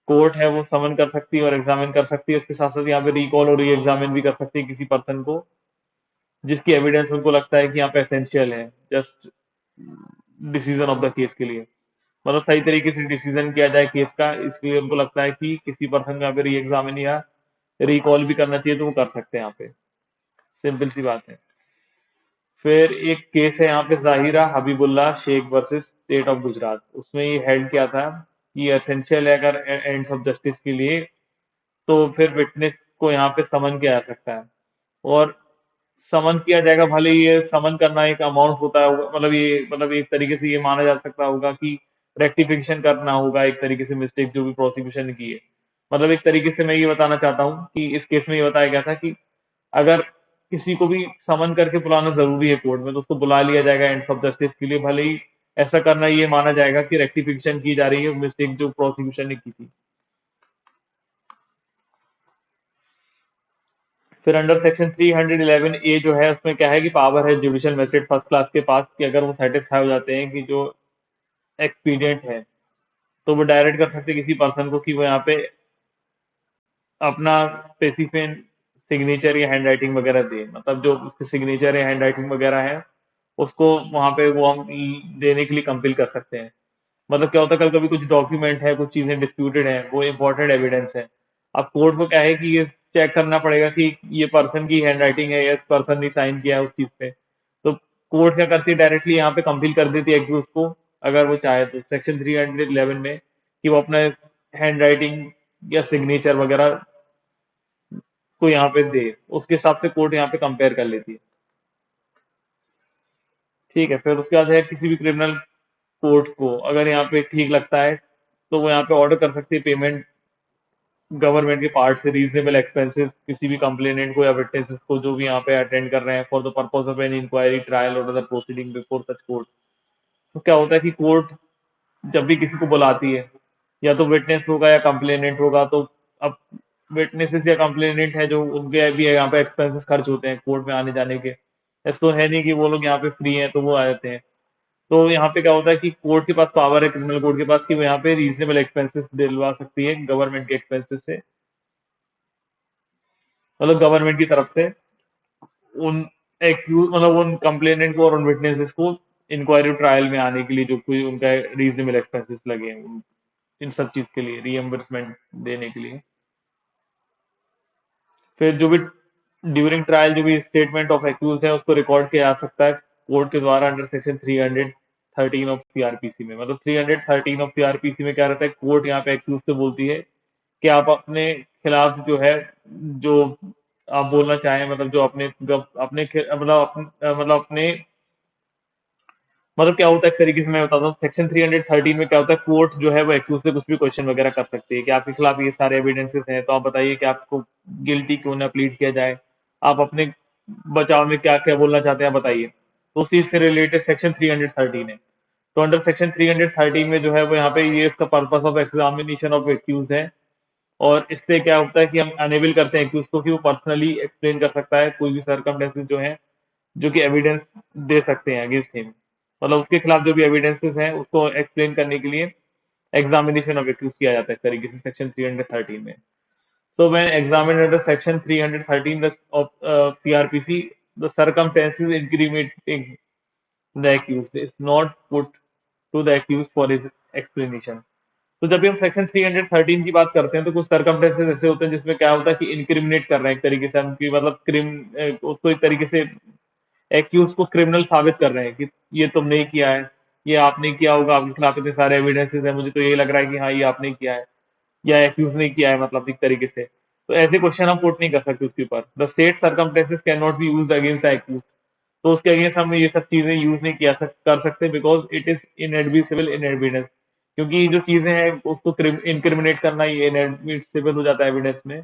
कोर्ट है वो समन कर सकती है और एग्जामिन कर सकती है, उसके साथ साथ यहाँ पे रिकॉल और री एग्जामिन भी कर सकती है किसी पर्सन को जिसकी एविडेंस उनको लगता है कि यहाँ पे एसेंशियल है just decision of the case के लिए, मतलब सही तरीके से डिसीजन किया जाए केस का, इसलिए उनको लगता है कि किसी पर्सन को यहाँ पे री एग्जामिन या रिकॉल भी करना चाहिए तो वो कर सकते हैं यहाँ पे। सिंपल सी बात है। फिर एक केस है यहाँ पे Zahira Habibullah Sheikh versus state of Gujarat. उसमें ये हेल्ड किया था कि एसेंशियल है अगर एंड्स ऑफ जस्टिस के लिए, तो फिर विटनेस को यहाँ पे समन किया जा सकता है। और समन किया जाएगा, भले ये समन करना एक अमाउंट होता है, मतलब एक तरीके से ये माना जा सकता होगा कि रेक्टिफिकेशन करना होगा एक तरीके से मिस्टेक जो भी प्रोसिक्यूशन ने की है। मतलब एक तरीके से मैं ये बताना चाहता हूँ कि इस केस में ये बताया गया था कि अगर किसी को भी समन करके बुलाना जरूरी है कोर्ट में तो उसको बुला लिया जाएगा एंड्स ऑफ जस्टिस के लिए, भले ही ऐसा करना ये माना जाएगा कि रेक्टिफिकेशन की जा रही है मिस्टेक जो प्रोसिक्यूशन ने की थी। फिर अंडर सेक्शन 311 ए जो है उसमें क्या है कि पावर है जुडिशियल मजिस्ट्रेट फर्स्ट क्लास के पास कि अगर वो सेटिस्फाई हो जाते हैं कि जो एक्सपीडियंट है तो वो डायरेक्ट कर सकते हैं किसी पर्सन को कि वो यहाँ पे अपना स्पेसिफिक सिग्नेचर या हैंड राइटिंग वगैरह दे, मतलब जो उसके सिग्नेचर या हैंड राइटिंग वगैरह है उसको वहां पे वो हम देने के लिए कंपेल कर सकते हैं। मतलब क्या होता है कल कभी कुछ डॉक्यूमेंट है, कुछ चीजें डिस्प्यूटेड है, वो इंपॉर्टेंट एविडेंस है। अब कोर्ट को क्या है कि ये चेक करना पड़ेगा कि ये पर्सन की हैंड राइटिंग है या इस पर्सन ने साइन किया है उस चीज पे। तो कोर्ट क्या करती है डायरेक्टली यहाँ पे कंपेल कर देती है एक्यूज को, अगर वो चाहे तो सेक्शन 311 में, कि वो अपना हैंड राइटिंग या सिग्नेचर वगैरह को यहाँ पे दे, उसके हिसाब से कोर्ट यहाँ पे कंपेयर कर लेती है। ठीक है। फिर उसके बाद है किसी भी क्रिमिनल कोर्ट को अगर यहाँ पे ठीक लगता है तो वो यहाँ पे ऑर्डर कर सकती है पेमेंट गवर्नमेंट के पार्ट से रीजनेबल एक्सपेंसेस किसी भी कंप्लेनेंट को या विटनेसेस को जो भी यहाँ पे अटेंड कर रहे हैं for the purpose of an inquiry trial और other proceeding before such court. तो क्या होता है कि कोर्ट जब भी किसी को बुलाती है या तो विटनेस होगा या कंप्लेनेंट होगा, तो अब विटनेसेस या कंप्लेनेंट है जो उनके भी यहाँ पे एक्सपेंसेस खर्च होते हैं कोर्ट में आने जाने के। ऐसा तो है नहीं कि वो लोग यहाँ पे फ्री हैं तो वो आ जाते हैं। तो यहाँ पे क्या होता है कि कोर्ट के पास पावर है क्रिमिनल कोर्ट के पास कि वो यहाँ पे रीजनेबल एक्सपेंसेस दिलवा सकती है गवर्नमेंट के एक्सपेंसेस से, मतलब गवर्नमेंट की तरफ से उन एक्यूज मतलब उन कंप्लेनेंट को और उन विटनेसेस को इंक्वायरी ट्रायल में आने के लिए जो कोई उनका रीजनेबल एक्सपेंसेस लगे हैं इन सब चीज के लिए रीएम्बर्समेंट देने के लिए। फिर जो भी ड्यूरिंग ट्रायल जो भी स्टेटमेंट ऑफ एक्यूज है उसको रिकॉर्ड किया जा सकता है कोर्ट के द्वारा अंडर सेक्शन 313 ऑफ सीआरपीसी में। मतलब 313 ऑफ सीआरपीसी में क्या रहता है, कोर्ट यहाँ पे एक्यूज से बोलती है कि आप अपने खिलाफ जो है जो आप बोलना चाहें, मतलब जो अपने अपने मतलब अपने मतलब क्या होता है एक तरीके से मैं बताता हूँ सेक्शन 313 में क्या होता है, कोर्ट जो है वो एक्यूज से कुछ भी क्वेश्चन वगैरह कर सकती है कि आपके खिलाफ ये सारे एविडेंसेस हैं तो आप बताइए कि आपको गिल्टी क्यों ना प्लीड किया जाए, आप अपने बचाव में क्या क्या बोलना चाहते हैं बताइए। तो उस चीज से रिलेटेड सेक्शन 313 है। तो अंडर सेक्शन 313 में जो है वो यहाँ पे ये इसका purpose of examination of accuse है। और इससे क्या होता है कि हम अनेबल करते हैं एक्यूज को कि वो पर्सनली एक्सप्लेन कर सकता है कोई भी सर्कमस्टेंसेस जो है जो कि एविडेंस दे सकते हैं अगेंस्ट हिम, मतलब उसके खिलाफ जो भी एविडेंसेस हैं उसको एक्सप्लेन करने के लिए एग्जामिनेशन ऑफ एक्यूज किया जाता है इस तरीके से सेक्शन 313 में। So when examined under section 313 of CRPC, the circumstances incriminating the accused is not put to the accused for his explanation। तो जब भी हम सेक्शन 313 की बात करते हैं तो कुछ सर्कमस्टेंसेस ऐसे होते हैं जिसमें क्या होता है कि इनक्रिमिनेट कर रहे हैं एक तरीके से हम कि मतलब उसको एक तरीके से एक्यूज को क्रिमिनल साबित कर रहे हैं कि ये तुमने ही किया है, ये आपने किया होगा, आपके खिलाफ इतने सारे एविडेंसेस हैं, मुझे तो यही लग रहा है कि हाँ ये आपने किया है या एक्यूज ने किया है, मतलब एक तरीके से। तो ऐसे क्वेश्चन हम पुट नहीं कर सकते उसके ऊपर। The state circumstances can not be used against the accuse. तो उसके अगेंस्ट हम ये सब चीजें यूज नहीं कर सकते because it is inadmissible in evidence, क्योंकि ये जो चीजें हैं उसको इनक्रिमिनेट करना ये इनएडमिसिबल हो जाता है एविडेंस में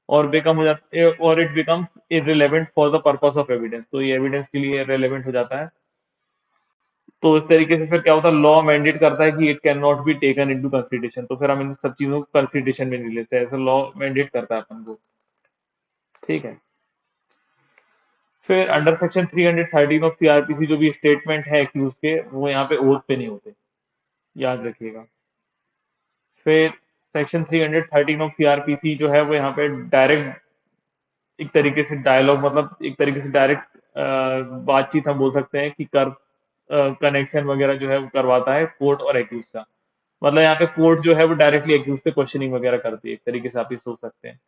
और बेकम हो जाता और it becomes irrelevant for the purpose of evidence, तो ये एविडेंस के लिए रेलेवेंट हो जाता है। तो इस तरीके से फिर क्या होता है, लॉ मैंडेट करता है कि it can not be taken into consideration, तो फिर हम इन सब चीजों को कंसीडरेशन में नहीं लेते, ऐसा लॉ मैंडेट करता है अपन को। ठीक है। फिर अंडर सेक्शन 313 ऑफ सीआरपीसी जो भी स्टेटमेंट है एक्यूज के, वो यहाँ पे ओथ पे नहीं होते, याद रखिएगा। फिर सेक्शन 313 ऑफ सीआरपीसी जो है वो यहाँ पे डायरेक्ट एक तरीके से डायलॉग, मतलब एक तरीके से डायरेक्ट बातचीत हम बोल सकते हैं कि कर कनेक्शन वगैरह जो है वो करवाता है कोर्ट और एक्यूज का। मतलब यहाँ पे कोर्ट जो है वो डायरेक्टली एक्यूज से क्वेश्चनिंग वगैरह करती है, एक तरीके से आप ये सोच सकते हैं।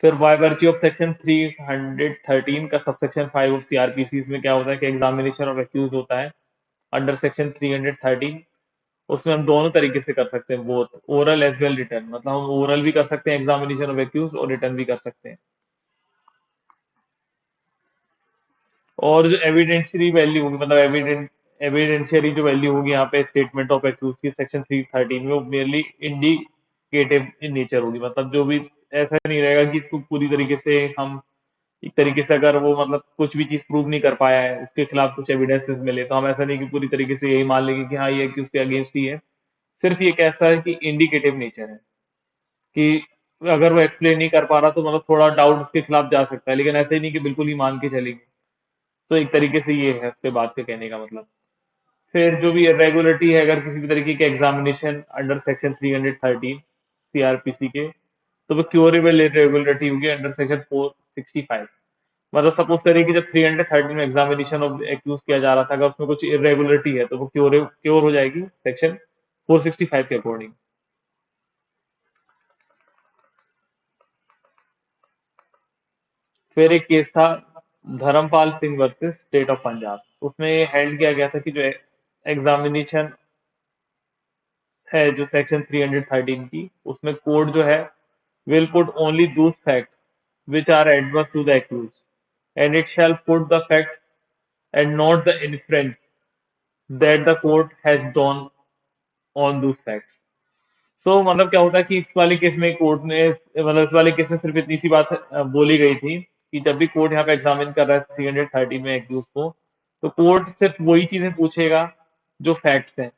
फिर बाय वर्च्यू ऑफ सेक्शन 313 का सबसेक्शन 5 ऑफ सीआरपीसी, इसमें क्या होता है कि एग्जामिनेशन ऑफ एक्यूज होता है अंडर सेक्शन 313। उसमें हम दोनों तरीके से कर सकते हैं, both oral as well return, मतलब हम ओरल भी कर सकते हैं एग्जामिनेशन ऑफ एक्यूज और रिटर्न भी कर सकते हैं। और जो एविडेंशियरी वैल्यू होगी, मतलब एविडेंशियरी जो वैल्यू होगी यहाँ पे स्टेटमेंट ऑफ एक्यूज की सेक्शन 313 में, वो मेरली इंडिकेटिव इन नेचर होगी, मतलब जो भी ऐसा नहीं रहेगा कि इसको पूरी तरीके से हम एक तरीके से अगर वो मतलब कुछ भी चीज प्रूव नहीं कर पाया है, उसके खिलाफ कुछ एविडेंसेस मिले, तो हम ऐसा नहीं कि पूरी तरीके से यही मान लेंगे कि हाँ ये एक्यूज के अगेंस्ट ही है। सिर्फ ये कैसा है कि इंडिकेटिव नेचर है, कि अगर वो एक्सप्लेन नहीं कर पा रहा तो मतलब थोड़ा डाउट उसके खिलाफ जा सकता है, लेकिन ऐसे ही नहीं कि बिल्कुल ही मान के चलेंगे। तो एक तरीके से ये है उसके बात के कहने का मतलब। फिर जो भी इरेगुलरिटी है अगर किसी भी तरीके के एग्जामिनेशन अंडर सेक्शन 313 सीआरपीसी के, तो वो क्योरेबल इरेगुलरिटी होगी अंडर सेक्शन 465। मतलब सपोज करिए कि जब 313 में एग्जामिनेशन ऑफ एक्यूज किया जा रहा था, अगर उसमें कुछ इरेगुलरिटी है तो वो क्योर हो जाएगी सेक्शन 465 के अकॉर्डिंग। फिर एक केस था Dharampal Singh versus state of Punjab, उसमें ये हैंड किया गया था कि जो एग्जामिनेशन है जो सेक्शन 313 की, उसमें कोर्ट जो है will put only those facts which are adverse to the accused, and it shall put the facts and not the inference that the court has drawn on those facts. तो मतलब क्या होता है कि इस वाले केस में कोर्ट ने, मतलब इस वाले केस में सिर्फ इतनी सी बात बोली गई थी कि जब भी कोर्ट यहाँ पे एग्जामिन कर रहा है 313 में एक्यूज को, तो कोर्ट सिर्फ वही चीजें पूछेगा जो फैक्ट्स हैं,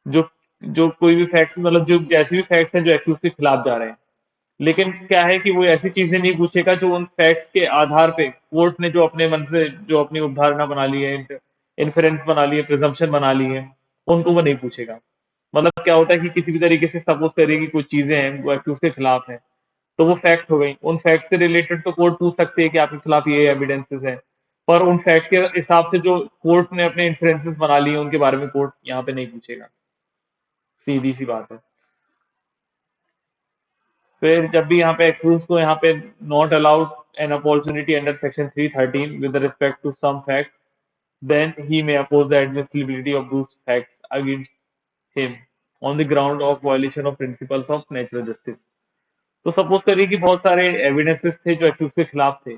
जो जो कोई भी फैक्ट्स, मतलब जो जैसे भी फैक्ट्स हैं जो एक्यूज के खिलाफ जा रहे हैं। लेकिन क्या है कि वो ऐसी चीजें नहीं पूछेगा जो उन फैक्ट्स के आधार पे कोर्ट ने जो अपने मन से जो अपनी उपधारणा बना ली है, इन्फेरेंस बना ली है, प्रिजम्पशन बना ली है, उनको वो नहीं पूछेगा। मतलब क्या होता है कि किसी भी तरीके से सपोज करिए कि कुछ चीजें हैं वो एक्यूज के खिलाफ हैं, तो वो फैक्ट हो गई, उन फैक्ट से रिलेटेड तो कोर्ट पूछ सकती है कि आपके खिलाफ ये एविडेंसेस है, पर उन फैक्ट के हिसाब से जो कोर्ट ने अपने इन्फ्लुएंसेस बना लिए उनके बारे में कोर्ट यहाँ पे नहीं पूछेगा, सीधी सी बात है। फिर जब भी यहाँ पे एक्यूज को यहाँ पे not allowed an opportunity under section 313 with respect to some fact, then he may oppose the admissibility of those facts against him on the ground of violation of principles of natural justice। तो suppose करिए कि बहुत सारे evidences थे जो accused के खिलाफ थे।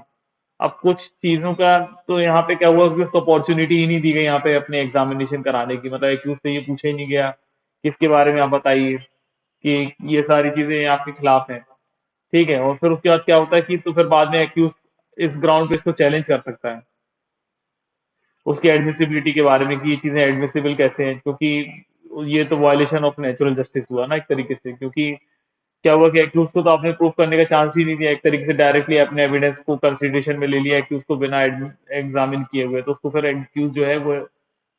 अब कुछ चीजों का तो यहाँ पे क्या हुआ कि उसको अपॉर्चुनिटी ही नहीं दी गई यहाँ पे अपने एग्जामिनेशन कराने की, मतलब एक्यूज से ये पूछा ही नहीं गया किसके बारे में आप बताइए कि ये सारी चीजें आपके खिलाफ हैं। ठीक है, और फिर उसके बाद क्या होता है कि तो फिर बाद में एक्यूज इस ग्राउंड पे इसको चैलेंज कर सकता है उसकी एडमिसिबिलिटी के बारे में कि ये चीजें एडमिसिबल कैसे हैं, क्योंकि ये तो वायलेशन ऑफ नेचुरल जस्टिस हुआ ना एक तरीके से, क्योंकि क्या हुआ कि एक्यूज को तो आपने प्रूफ करने का चांस ही नहीं दिया, एक तरीके से डायरेक्टली अपने एविडेंस को कंसिडरेशन में ले लिया एक्यूज को बिना एग्जामिन किए हुए, तो उसको फिर एक्यूज जो है वो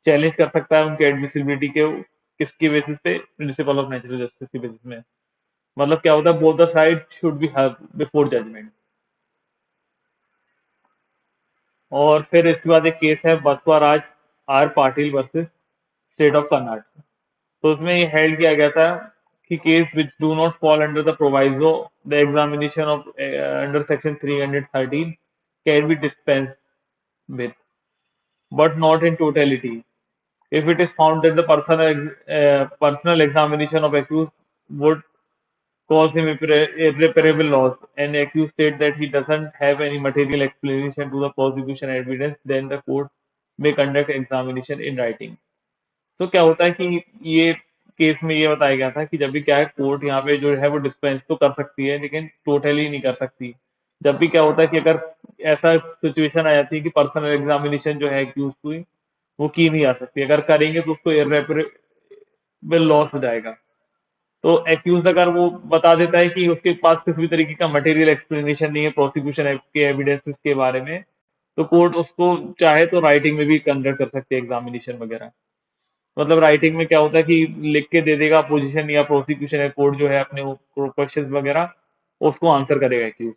चैलेंज कर सकता है उनके एडमिसिबिलिटी के किसकी बेसिस पे, प्रिंसिपल ऑफ नेचुरल जस्टिस की बेसिस में। मतलब क्या होता है, both the side should be heard before judgement. और फिर इसके बाद एक केस है Basavaraj R Patil versus state of Karnataka. तो उसमें ये हेल्ड किया गया था कि case which do not fall under the proviso the examination of under section 313 can be dispense with, but not in totality. If it is found that the personal examination of accused would cause him irreparable loss, and accused state that he doesn't have any material explanation to the prosecution evidence, then the court may conduct examination in writing। तो क्या होता है कि ये case में ये बताया गया था कि जब भी क्या है कोर्ट यहाँ पे जो है वो डिस्पेंस तो कर सकती है लेकिन टोटली नहीं कर सकती। जब भी क्या होता है कि अगर ऐसा सिचुएशन आ जाती है कि पर्सनल एग्जामिनेशन जो है एक्यूज की वो की नहीं जा सकती, अगर करेंगे तो उसको इर्रेपरेबल लॉस हो जाएगा। तो एक्यूज अगर वो बता देता है कि उसके पास किसी भी तरीके का मटेरियल एक्सप्लेनेशन नहीं है प्रोसिक्यूशन के एविडेंसेस के बारे में, तो कोर्ट उसको चाहे तो राइटिंग में भी कंडक्ट कर सकते हैं एग्जामिनेशन वगैरह। मतलब राइटिंग में क्या होता है कि लिख के दे देगा पोजीशन या प्रोसिक्यूशन है कोर्ट जो है अपने क्वेश्चंस वगैरह, उसको आंसर करेगा एक्यूज।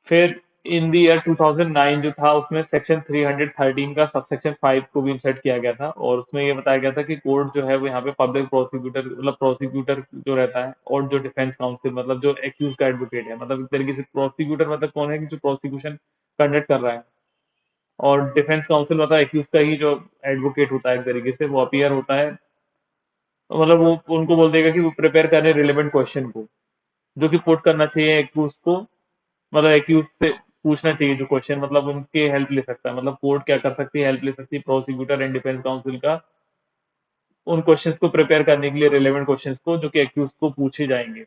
फिर इन द ईयर 2009 जो था उसमें सेक्शन 313 का सबसेक्शन 5 को भी इंसर्ट किया गया था, और उसमें ये बताया गया था कि कोर्ट जो है वो यहाँ पे पब्लिक प्रोसिक्यूटर मतलब प्रोसिक्यूटर जो रहता है और जो डिफेंस काउंसिल मतलब जो एक्यूज का एडवोकेट है, मतलब एक तरीके से प्रोसिक्यूटर मतलब कौन है कि जो प्रोसिक्यूशन कंडक्ट कर रहा है, और डिफेंस काउंसिल मतलब एक्यूज का ही जो एडवोकेट होता है एक तरीके से वो अपीयर होता है। तो मतलब वो उनको बोल देगा कि वो प्रिपेयर करें रिलेवेंट क्वेश्चन को जो कि पुट करना चाहिए एक्यूज को, मतलब एक्यूज से पूछना चाहिए जो क्वेश्चन, मतलब उनके हेल्प ले सकता है, मतलब कोर्ट क्या कर सकती है, हेल्प ले सकती है प्रोसिक्यूटर एंड डिफेंस काउंसिल का उन क्वेश्चंस को प्रिपेयर करने के लिए, रिलेवेंट क्वेश्चंस को जो कि एक्यूज को पूछे जाएंगे।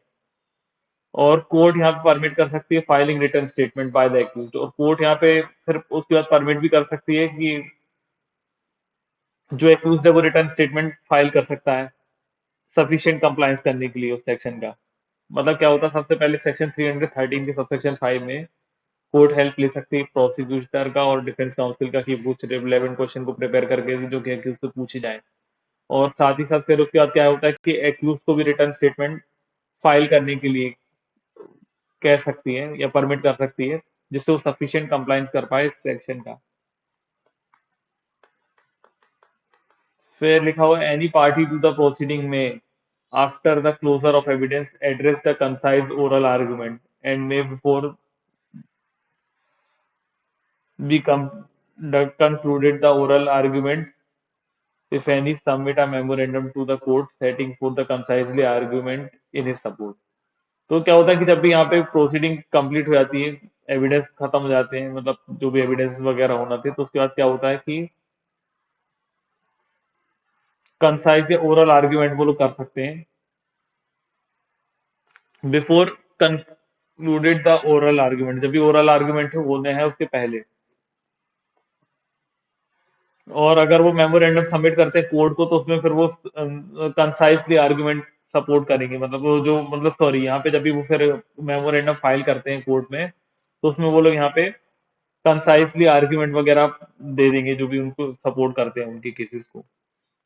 और कोर्ट यहाँ पे परमिट कर सकती है filing return statement by the accuse, और कोर्ट यहाँ पे फिर उसके बाद परमिट भी कर सकती है कि जो एक्यूज है वो रिटर्न स्टेटमेंट फाइल कर सकता है सफिशिएंट कंप्लायंस करने के लिए उस सेक्शन का। मतलब क्या होता है, सबसे पहले सेक्शन 313 के सबसेक्शन 5 में कोर्ट हेल्प ले सकती है प्रोसिक्यूटर का और डिफेंस काउंसिल का कि कुछ रिलेवेंट क्वेश्चन को प्रिपेयर करके जो कि एक्यूज से पूछे जाए। और साथ ही साथ फिर उसके बाद क्या होता है कि एक्यूज को भी रिटर्न स्टेटमेंट फाइल करने के लिए कह सकती है या परमिट कर सकती है, जिससे वो सफिशिएंट कंप्लायंस कर पाए इस सेक्शन का। फिर लिखा हुआ any party to the proceeding में after the closure of evidence address the concise oral argument and may before be concluded the oral argument if any submit a memorandum to the court setting forth the concisely argument in his support। तो क्या होता है कि जब भी यहाँ पे proceeding complete हो जाती है, एविडेंस खत्म हो जाते हैं, मतलब जो भी एविडेंस वगैरह होना थे, तो उसके बाद क्या होता है कि कंसाइज या ओरल आर्ग्यूमेंट वो लोग कर सकते हैं before concluded the oral argument, जब भी ओरल आर्ग्यूमेंट है होने हैं उसके पहले। और अगर वो मेमोरेंडम सबमिट करते हैं कोर्ट को, तो उसमें फिर वो कंसाइजली आर्गुमेंट सपोर्ट करेंगे, मतलब वो जो मतलब सॉरी यहाँ पे जब भी वो फिर मेमोरेंडम फाइल करते हैं कोर्ट में, तो उसमें वो लोग यहाँ पे कंसाइजली आर्गुमेंट वगैरह दे देंगे जो भी उनको सपोर्ट करते हैं उनके केसेस को।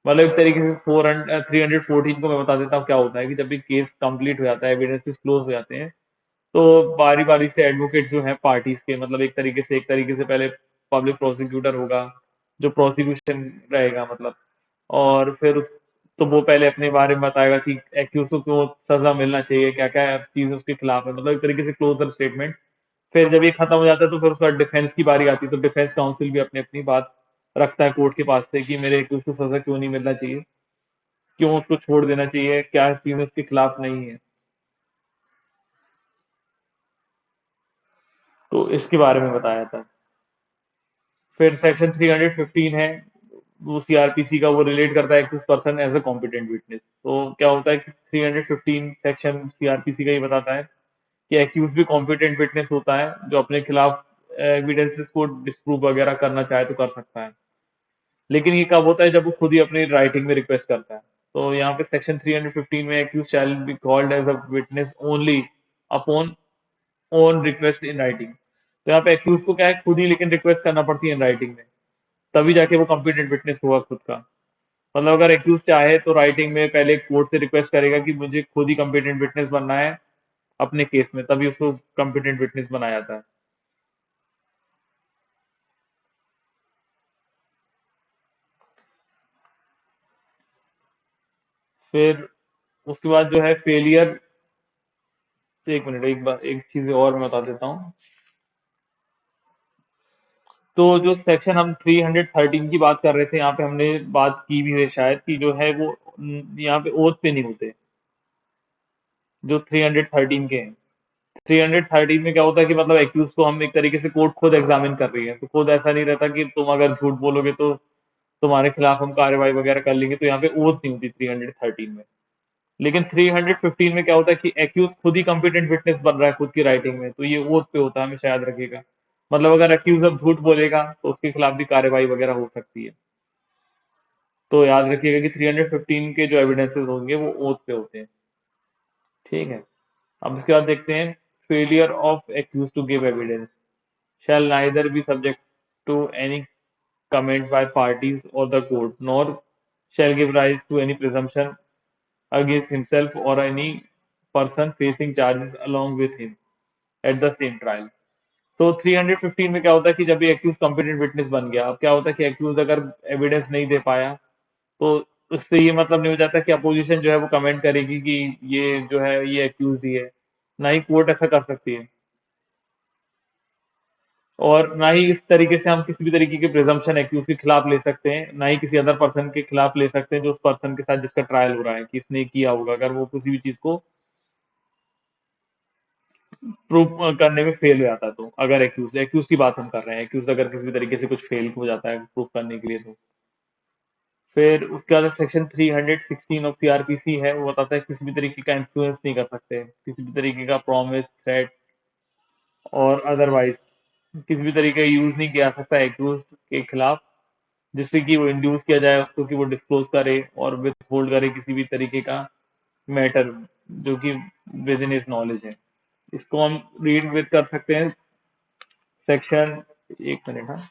मतलब एक तरीके से 314 को मैं बता देता हूँ क्या होता है कि जब भी केस कंप्लीट हो जाता है, एविडेंसेस क्लोज हो जाते हैं, तो बारी बारी से एडवोकेट जो है पार्टीज के, मतलब एक तरीके से पहले पब्लिक प्रोसिक्यूटर होगा जो प्रोसिक्यूशन रहेगा मतलब, और फिर तो वो पहले अपने बारे में बताएगा कि एक्यूज को क्यों सजा मिलना चाहिए, क्या क्या चीज उसके खिलाफ है, मतलब एक तरीके से क्लोजर स्टेटमेंट। फिर जब ये खत्म हो जाता है तो फिर उसके बाद डिफेंस की बारी आती है, तो डिफेंस काउंसिल भी अपनी अपनी बात रखता है कोर्ट के पास से कि मेरे एक्यूज को सजा क्यों नहीं मिलना चाहिए, क्यों उसको छोड़ देना चाहिए, क्या चीज उसके खिलाफ नहीं है। तो इसके बारे में बताया था। फिर सेक्शन 315 है वो सीआरपीसी का, वो रिलेट करता है access person as a competent witness. तो क्या होता है कि 315 सेक्शन सीआरपीसी का ये बताता है कि एक्यूज भी कॉम्पिटेंट विटनेस होता है जो अपने खिलाफ एविडेंसेस को डिस्प्रूव वगैरह करना चाहे तो कर सकता है। लेकिन ये कब होता है, जब वो खुद ही अपनी राइटिंग में रिक्वेस्ट करता है। तो यहाँ पे सेक्शन 315 में accuse shall be called as a witness only upon own request in writing. तो यहाँ पे एक्यूज को क्या है, खुद ही लेकिन रिक्वेस्ट करना पड़ती है इन राइटिंग में, तभी जाके वो कॉम्पिटेंट विटनेस होगा खुद का। मतलब अगर एक्यूज चाहे तो राइटिंग में पहले कोर्ट से रिक्वेस्ट करेगा कि मुझे खुद ही कॉम्पिटेंट विटनेस बनना है अपने केस में, तभी उसको कॉम्पिटेंट विटनेस बनाया जाता है। फिर उसके बाद जो है फेलियर, एक मिनट एक बार एक चीज और मैं बता देता हूँ। तो जो सेक्शन हम 313 की बात कर रहे थे, यहाँ पे हमने बात की भी है शायद कि जो है वो यहाँ पे ओथ पे नहीं होते जो 313 के हैं। 313 में क्या होता है कि मतलब एक्यूज को हम एक तरीके से कोर्ट खुद एग्जामिन कर रही है, तो खुद ऐसा नहीं रहता कि तुम अगर झूठ बोलोगे तो तुम्हारे खिलाफ हम कार्रवाई वगैरह कर लेंगे, तो यहाँ पे ओथ नहीं होती 313 में। लेकिन 315 में क्या होता है कि एक्यूज खुद ही कॉम्पिटेंट विटनेस बन रहा है खुद की राइटिंग में, तो ये ओथ पे होता है, हमेशा याद रखिएगा। मतलब अगर अक्यूज अब झूठ बोलेगा तो उसके खिलाफ भी कार्रवाई वगैरह हो सकती है। तो याद रखिएगा कि 315 के जो एविडेंसेस होंगे वो ओथ पे होते हैं। ठीक है। अब इसके बाद देखते हैं, failure of accuse to give evidence shall neither be subject to any comment by parties or the court, nor shall give rise to any presumption against himself or any person facing charges along with him at the same trial। तो 315 में क्या होता है कि जब ये accused competent witness बन गया, अब क्या होता है कि एक्यूज अगर एविडेंस नहीं दे पाया तो उससे ये मतलब नहीं हो जाता कि अपोजिशन जो है वो कमेंट करेगी कि ये जो है ये एक्यूज ही है। ना ही कोर्ट ऐसा कर सकती है, और ना ही इस तरीके से हम किसी भी तरीके के प्रिजम्पशन एक्यूज के खिलाफ ले सकते हैं, ना ही किसी अदर पर्सन के खिलाफ ले सकते हैं जो उस पर्सन के साथ जिसका ट्रायल हो रहा है कि इसने किया होगा, अगर वो किसी भी चीज को प्रूव करने में फेल हो जाता है। तो अगर एक्यूज एक्यूज की बात हम कर रहे हैं, एक्यूज अगर किसी भी तरीके से कुछ फेल हो जाता है प्रूव करने के लिए, तो फिर उसके बाद सेक्शन 316 ऑफ सीआरपीसी है, वो बताता है किसी भी तरीके का इन्फ्लुएंस नहीं कर सकते, किसी भी तरीके का प्रॉमिस, थ्रेट और अदरवाइज किसी भी तरीके का यूज नहीं किया जा सकता एक्यूज के खिलाफ, जिससे कि वो इंड्यूस किया जाए उसको कि वो डिस्क्लोज करे और विथ होल्ड करे किसी भी तरीके का मैटर जो कि विद इन इज नॉलेज है। इसको हम रीड विद कर सकते हैं सेक्शन, एक मिनट, हाँ,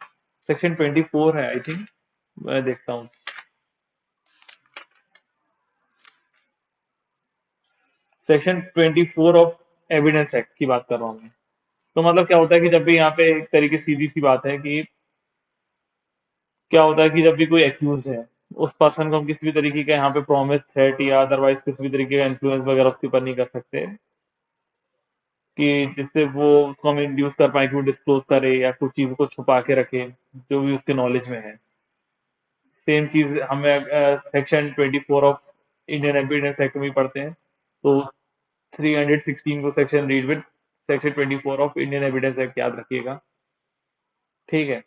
सेक्शन 24 है आई थिंक, मैं देखता हूँ। सेक्शन 24 ऑफ एविडेंस एक्ट की बात कर रहा हूँ मैं। तो मतलब क्या होता है कि जब भी यहाँ पे एक तरीके सीधी सी बात है कि क्या होता है कि जब भी कोई एक्यूज है, उस पर्सन को हम किसी भी तरीके का यहाँ पे प्रॉमिस, थ्रेट या अदरवाइज किसी भी तरीके का इन्फ्लुएंस वगैरह उसके ऊपर नहीं कर सकते कि जिससे वो उसको हम इंड्यूस कर पाए कि वो डिस्क्लोज करे या कुछ चीज़ को छुपा के रखे जो भी उसके नॉलेज में है। सेम चीज हमें section 24 of Indian evidence act में भी पढ़ते हैं। तो 316 को section read with section 24 of Indian evidence act याद रखिएगा। ठीक है।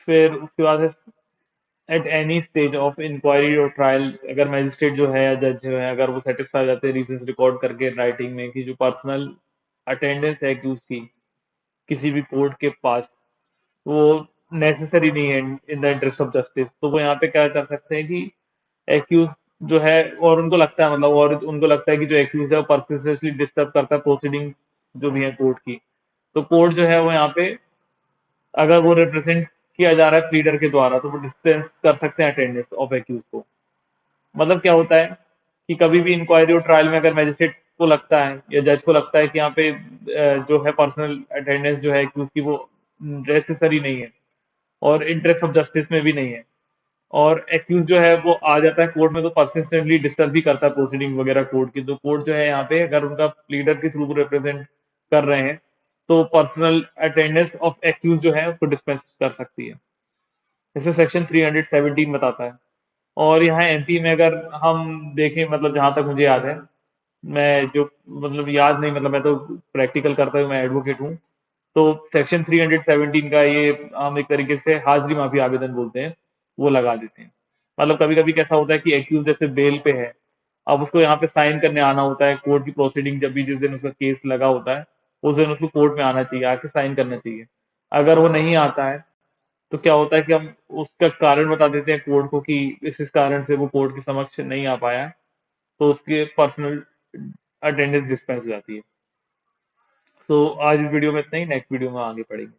फिर उसके बाद है, at any stage of inquiry और ट्रायल, अगर मैजिस्ट्रेट जो है या जज जो है अगर वो सेटिस्फाई हो जाते हैं रीजंस रिकॉर्ड करके राइटिंग में कि जो पर्सनल अटेंडेंस है एक्यूज की किसी भी कोर्ट के पास वो नेसेसरी नहीं है in the interest of justice, तो वो यहाँ पे क्या कर सकते हैं कि एक्यूज जो है, और उनको लगता है मतलब, और उनको लगता है कि जो एक्यूज है वो परसिस्टेंटली डिस्टर्ब करता है प्रोसीडिंग जो भी है कोर्ट की, तो कोर्ट जो है वो यहाँ पे अगर वो रिप्रेजेंट किया जा रहा है प्लीडर के द्वारा तो वो डिस्पेंस कर सकते हैं अटेंडेंस ऑफ एक्यूज को। मतलब क्या होता है कि कभी भी इंक्वायरी और ट्रायल में अगर मैजिस्ट्रेट को लगता है या जज को लगता है कि यहाँ पे जो है पर्सनल अटेंडेंस जो है एक्यूज की वो नेसेसरी नहीं है और इंटरेस्ट ऑफ जस्टिस में भी नहीं है, और एक्यूज जो है वो आ जाता है कोर्ट में तो परसिस्टेंटली डिस्टर्ब भी करता है प्रोसीडिंग वगैरह कोर्ट की, तो कोर्ट जो है यहाँ पे अगर उनका प्लीडर के थ्रू रिप्रेजेंट कर रहे हैं तो पर्सनल अटेंडेंस ऑफ एक्यूज जो है उसको डिस्पेंस कर सकती है। जैसे सेक्शन 317 बताता है। और यहाँ एमपी में अगर हम देखें, मतलब जहां तक मुझे याद है, मैं जो मतलब याद नहीं, मतलब मैं तो प्रैक्टिकल करता हूँ, मैं एडवोकेट हूँ, तो सेक्शन 317 का ये हम एक तरीके से हाजिरी माफी आवेदन बोलते हैं, वो लगा देते हैं। मतलब कभी कभी कैसा होता है कि एक्यूज जैसे बेल पे है, अब उसको यहाँ पे साइन करने आना होता है कोर्ट की प्रोसीडिंग, जब भी जिस दिन उसका केस लगा होता है उस दिन उसको कोर्ट में आना चाहिए, आके साइन करना चाहिए। अगर वो नहीं आता है तो क्या होता है कि हम उसका कारण बता देते हैं कोर्ट को कि इस कारण से वो कोर्ट के समक्ष नहीं आ पाया, तो उसके पर्सनल अटेंडेंस डिस्पेंस हो जाती है। तो आज इस वीडियो में इतना ही, नेक्स्ट वीडियो में आगे पढ़ेंगे।